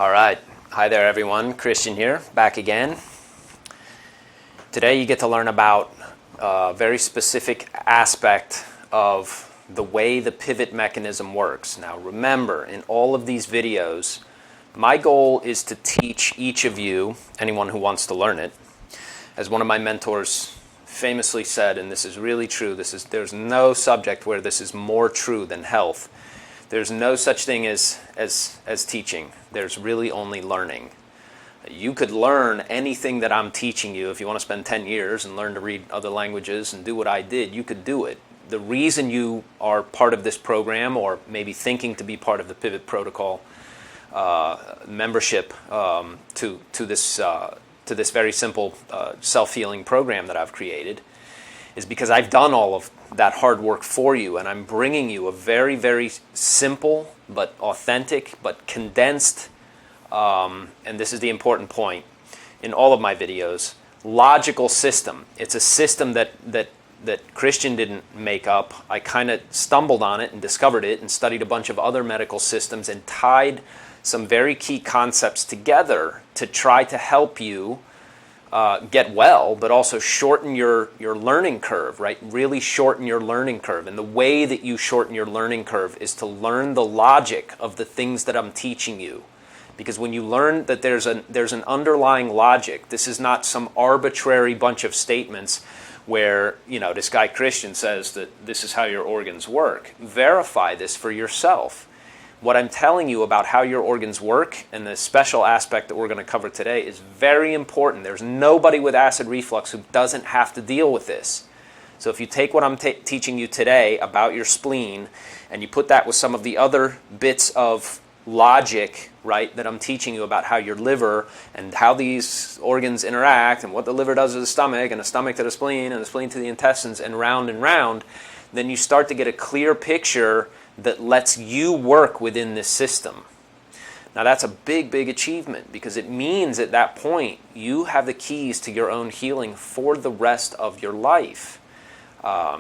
All right. Hi there, everyone. Christian here, back again. Today you get to learn about a very specific aspect of the way the pivot mechanism works. Now remember, in all of these videos, my goal is to teach each of you, anyone who wants to learn it, as one of my mentors famously said, and this is really true, there's no subject where this is more true than health. There's no such thing as teaching. There's really only learning. You could learn anything that I'm teaching you. If you want to spend 10 years and learn to read other languages and do what I did, you could do it. The reason you are part of this program, or maybe thinking to be part of the Pivot Protocol membership to this very simple self-healing program that I've created, is because I've done all of that hard work for you, and I'm bringing you a very, very simple but authentic but condensed, and this is the important point in all of my videos, logical system. It's a system that Christian didn't make up. I kind of stumbled on it and discovered it and studied a bunch of other medical systems and tied some very key concepts together to try to help you get well, but also shorten your learning curve, right? Really shorten your learning curve. And the way that you shorten your learning curve is to learn the logic of the things that I'm teaching you. Because when you learn that there's an underlying logic, this is not some arbitrary bunch of statements where, this guy Christian says that this is how your organs work. Verify this for yourself. What I'm telling you about how your organs work and the special aspect that we're going to cover today is very important. There's nobody with acid reflux who doesn't have to deal with this. So if you take what I'm teaching you today about your spleen and you put that with some of the other bits of logic, right, that I'm teaching you about how your liver and how these organs interact and what the liver does to the stomach and the stomach to the spleen and the spleen to the intestines and round, then you start to get a clear picture that lets you work within this system. Now that's a big, big achievement, because it means at that point you have the keys to your own healing for the rest of your life.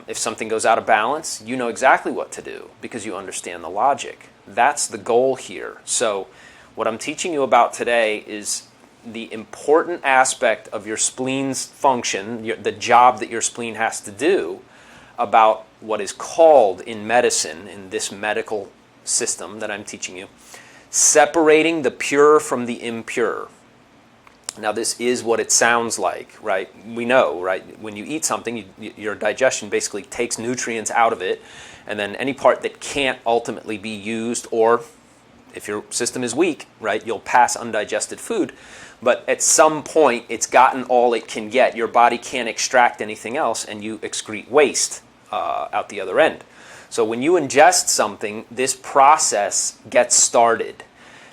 If something goes out of balance, you know exactly what to do because you understand the logic. That's the goal here. So what I'm teaching you about today is the important aspect of your spleen's function, the job that your spleen has to do, about what is called in medicine, in this medical system that I'm teaching you, separating the pure from the impure. Now this is what it sounds like, right? We know, right? When you eat something, your digestion basically takes nutrients out of it, and then any part that can't ultimately be used, or if your system is weak, right, you'll pass undigested food. But at some point, it's gotten all it can get. Your body can't extract anything else, and you excrete waste out the other end. So when you ingest something, this process gets started.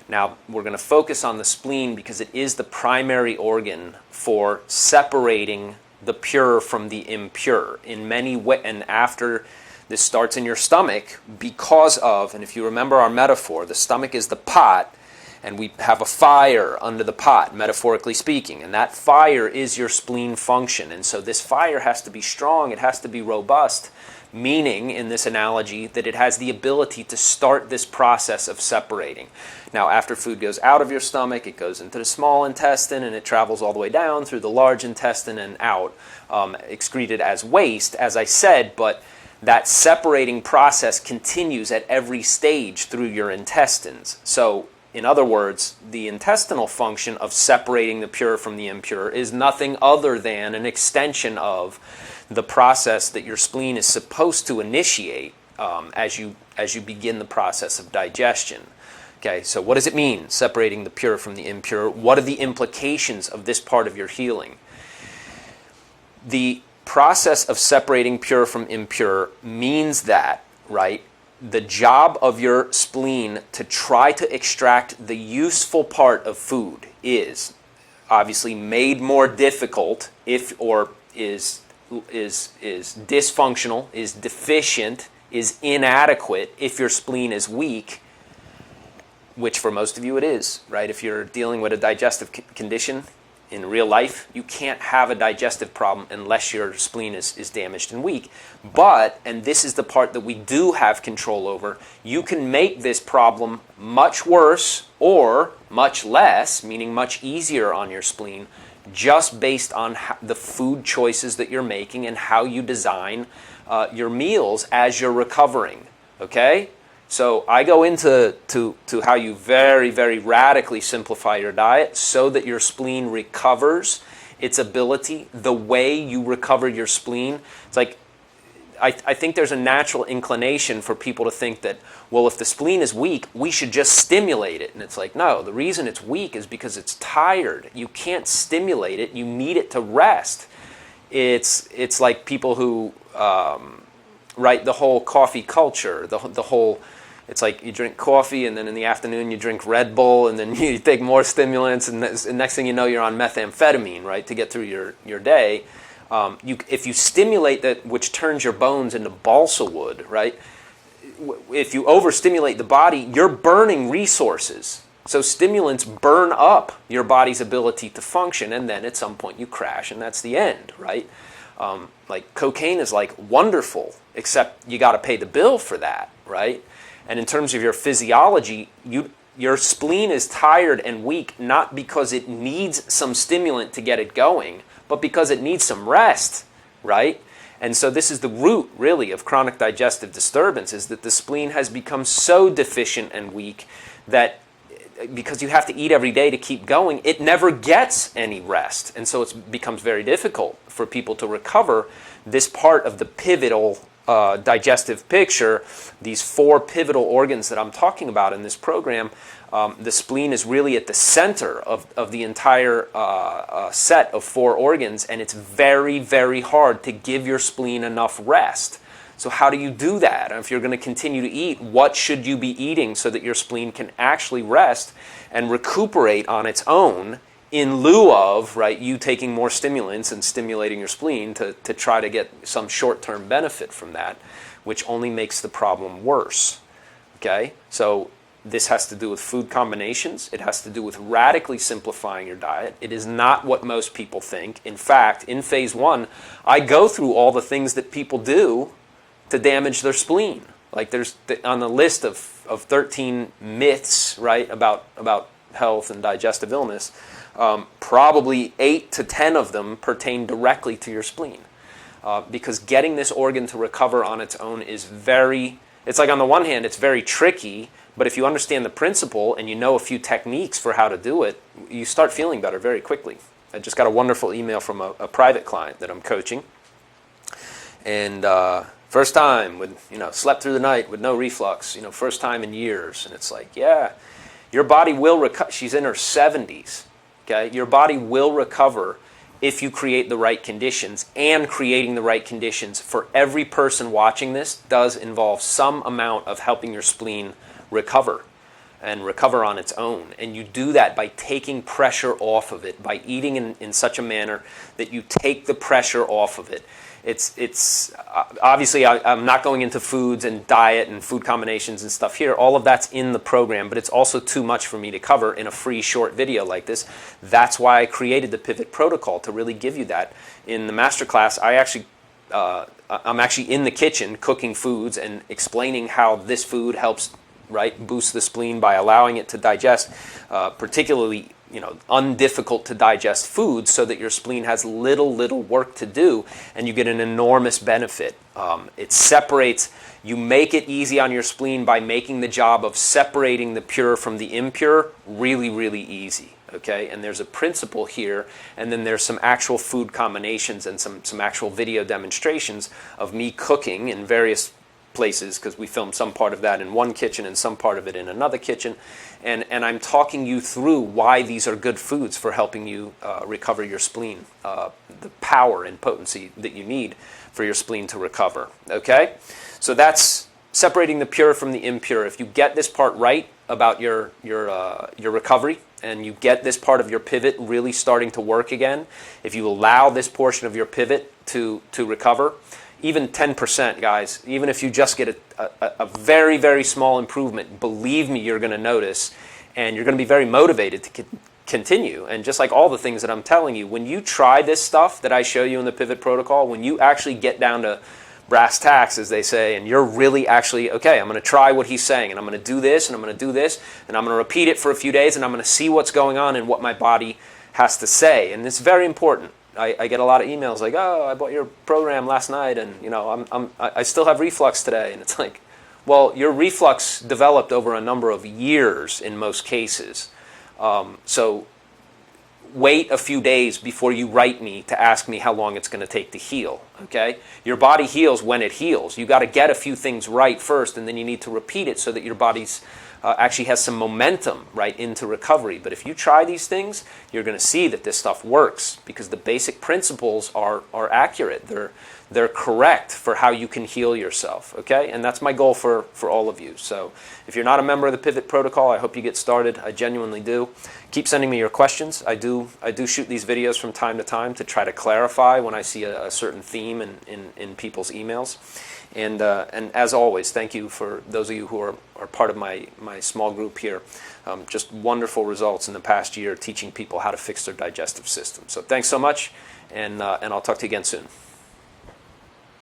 Now, we're going to focus on the spleen because it is the primary organ for separating the pure from the impure in many ways. And after this starts in your stomach because of, and if you remember our metaphor, the stomach is the pot, and we have a fire under the pot, metaphorically speaking, and that fire is your spleen function. And so this fire has to be strong, it has to be robust, meaning, in this analogy, that it has the ability to start this process of separating. Now, after food goes out of your stomach, it goes into the small intestine, and it travels all the way down through the large intestine and out, excreted as waste, as I said, but that separating process continues at every stage through your intestines. So, in other words, the intestinal function of separating the pure from the impure is nothing other than an extension of the process that your spleen is supposed to initiate as you begin the process of digestion. Okay, so what does it mean, separating the pure from the impure? What are the implications of this part of your healing? The process of separating pure from impure means that, right, the job of your spleen to try to extract the useful part of food is obviously made more difficult is dysfunctional, is deficient, is inadequate if your spleen is weak, which for most of you it is, right? If you're dealing with a digestive condition, in real life, you can't have a digestive problem unless your spleen is damaged and weak. But, and this is the part that we do have control over, you can make this problem much worse or much less, meaning much easier on your spleen, just based on the food choices that you're making and how you design your meals as you're recovering. Okay? So I go into how you very, very radically simplify your diet so that your spleen recovers its ability, the way you recover your spleen. It's like, I think there's a natural inclination for people to think that, well, if the spleen is weak, we should just stimulate it. And it's like, no, the reason it's weak is because it's tired. You can't stimulate it. You need it to rest. It's like people who, right, the whole coffee culture, the whole... It's like you drink coffee, and then in the afternoon you drink Red Bull, and then you take more stimulants, and next thing you know, you're on methamphetamine, right, to get through your day. If you stimulate that, which turns your bones into balsa wood, right, if you overstimulate the body, you're burning resources. So stimulants burn up your body's ability to function, and then at some point you crash, and that's the end, right? Like cocaine is like wonderful, except you got to pay the bill for that, right? And in terms of your physiology, your spleen is tired and weak not because it needs some stimulant to get it going, but because it needs some rest, right? And so this is the root, really, of chronic digestive disturbance, is that the spleen has become so deficient and weak that because you have to eat every day to keep going, it never gets any rest. And so it becomes very difficult for people to recover this part of the pivotal digestive picture, these 4 pivotal organs that I'm talking about in this program. The spleen is really at the center of the entire set of 4 organs, and it's very, very hard to give your spleen enough rest. So how do you do that? If you're going to continue to eat, what should you be eating so that your spleen can actually rest and recuperate on its own, in lieu of, right, you taking more stimulants and stimulating your spleen to try to get some short-term benefit from that, which only makes the problem worse. Okay? So this has to do with food combinations. It has to do with radically simplifying your diet. It is not what most people think. In fact, in phase 1, I go through all the things that people do to damage their spleen. Like there's on the list of 13 myths, right, about health and digestive illness, probably 8 to 10 of them pertain directly to your spleen. Because getting this organ to recover on its own is it's like on the one hand, it's very tricky, but if you understand the principle and you know a few techniques for how to do it, you start feeling better very quickly. I just got a wonderful email from a private client that I'm coaching. And first time slept through the night with no reflux, first time in years. And it's like, yeah, your body will recover. She's in her 70s. Okay? Your body will recover if you create the right conditions, and creating the right conditions for every person watching this does involve some amount of helping your spleen recover and recover on its own. And you do that by taking pressure off of it, by eating in such a manner that you take the pressure off of it. It's obviously I'm not going into foods and diet and food combinations and stuff here. All of that's in the program, but it's also too much for me to cover in a free short video like this. That's why I created the Pivot Protocol, to really give you that. In the masterclass, I'm actually in the kitchen cooking foods and explaining how this food helps, right, boost the spleen by allowing it to digest, particularly undifficult to digest foods, so that your spleen has little work to do, and you get an enormous benefit. It separates, you make it easy on your spleen by making the job of separating the pure from the impure really easy. Okay, and there's a principle here, and then there's some actual food combinations and some actual video demonstrations of me cooking in various places, because we filmed some part of that in one kitchen and some part of it in another kitchen, and I'm talking you through why these are good foods for helping you recover your spleen, the power and potency that you need for your spleen to recover. Okay, so that's separating the pure from the impure. If you get this part right about your recovery, and you get this part of your pivot really starting to work again, if you allow this portion of your pivot to recover, even 10%, guys, even if you just get a very small improvement, believe me, you're going to notice, and you're going to be very motivated to continue. And just like all the things that I'm telling you, when you try this stuff that I show you in the Pivot Protocol, when you actually get down to brass tacks, as they say, and you're really actually, okay, I'm going to try what he's saying, and I'm going to do this, and I'm going to do this, and I'm going to repeat it for a few days, and I'm going to see what's going on and what my body has to say. And it's very important. I get a lot of emails like, oh, I bought your program last night, and I still have reflux today. And it's like, well, your reflux developed over a number of years in most cases. So wait a few days before you write me to ask me how long it's going to take to heal, okay? Your body heals when it heals. You got to get a few things right first, and then you need to repeat it so that your body's actually has some momentum right into recovery. But if you try these things, you're going to see that this stuff works because the basic principles are accurate. They're correct for how you can heal yourself, okay? And that's my goal for all of you. So if you're not a member of the Pivot Protocol, I hope you get started. I genuinely do. Keep sending me your questions. I do shoot these videos from time to time to try to clarify when I see a certain theme in people's emails. And as always, thank you for those of you who are part of my small group here. Just wonderful results in the past year teaching people how to fix their digestive system. So thanks so much, and I'll talk to you again soon.